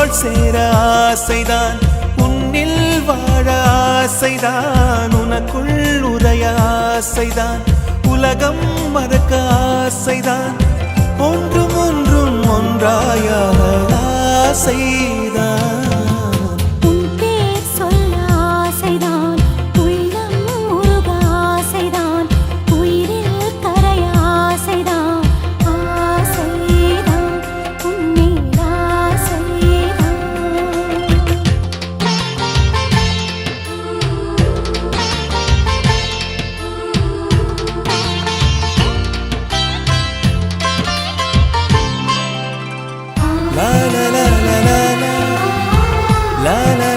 உன்னோள் சேர ஆசைதான், உன்னில் வாழ ஆசைதான், உனக்குள் உரைய ஆசைதான், உலகம் மறக்க ஆசைதான், ஒன்றும் ஒன்றும் ஒன்றாய ஆசைதான். La la la la la la la la